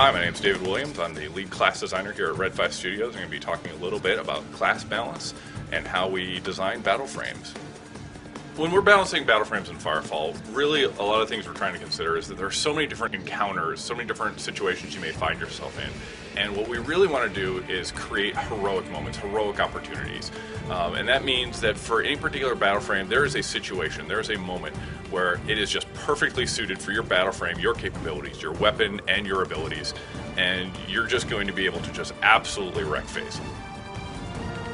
Hi, my name is David Williams. I'm the lead class designer here at Red 5 Studios. I'm going to be talking a little bit about class balance and how we design battle frames. When we're balancing battle frames in Firefall, really a lot of things we're trying to consider is that there are so many different encounters, so many different situations you may find yourself in. And what we really want to do is create heroic moments, heroic opportunities. And that means that for any particular battle frame, there is a situation, there is a moment where it is just perfectly suited for your battle frame, your capabilities, your weapon, and your abilities. And you're just going to be able to just absolutely wreck face.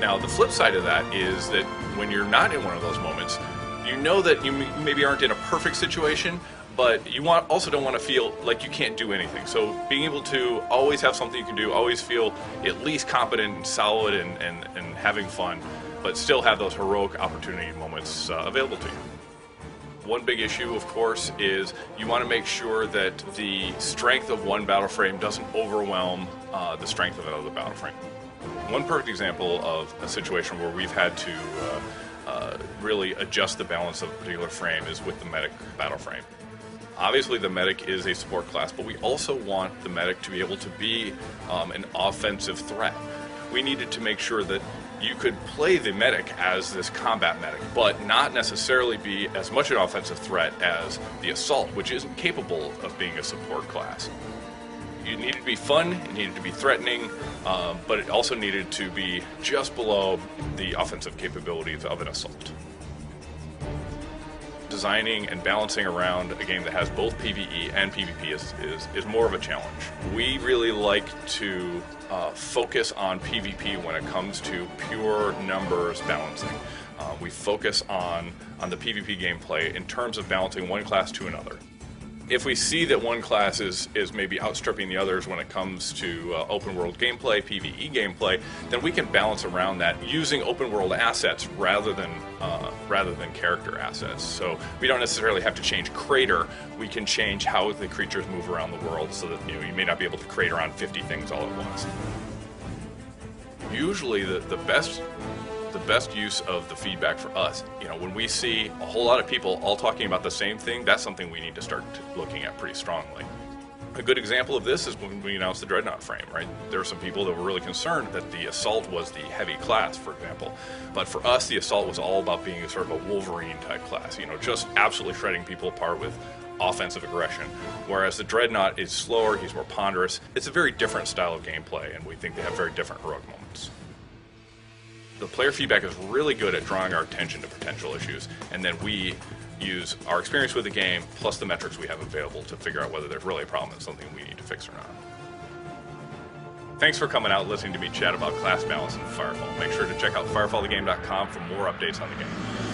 Now, the flip side of that is that when you're not in one of those moments, you know that you maybe aren't in a perfect situation, but you also don't want to feel like you can't do anything. So being able to always have something you can do, always feel at least competent and solid and having fun, but still have those heroic opportunity moments available to you. One big issue, of course, is you want to make sure that the strength of one battle frame doesn't overwhelm the strength of another battle frame. One perfect example of a situation where we've had to really adjust the balance of a particular frame is with the medic battle frame. Obviously the medic is a support class, but we also want the medic to be able to be an offensive threat. We needed to make sure that you could play the medic as this combat medic, but not necessarily be as much an offensive threat as the assault, which isn't capable of being a support class. It needed to be fun, it needed to be threatening, but it also needed to be just below the offensive capabilities of an assault. Designing and balancing around a game that has both PvE and PvP is more of a challenge. We really like to focus on PvP when it comes to pure numbers balancing. We focus on the PvP gameplay in terms of balancing one class to another. If we see that one class is maybe outstripping the others when it comes to open world gameplay, PvE gameplay, then we can balance around that using open world assets rather than character assets. So we don't necessarily have to change crater. We can change how the creatures move around the world so that you may not be able to crater on 50 things all at once. Usually the best use of the feedback for us, when we see a whole lot of people all talking about the same thing, that's something we need to start looking at pretty strongly. A good example of this is when we announced the Dreadnought frame, right? There were some people that were really concerned that the Assault was the heavy class, for example. But for us, the Assault was all about being sort of a Wolverine type class, just absolutely shredding people apart with offensive aggression. Whereas the Dreadnought is slower, he's more ponderous. It's a very different style of gameplay, and we think they have very different heroic moments. The player feedback is really good at drawing our attention to potential issues, and then we use our experience with the game plus the metrics we have available to figure out whether there's really a problem and something we need to fix or not. Thanks for coming out and listening to me chat about class balance in Firefall. Make sure to check out firefallthegame.com for more updates on the game.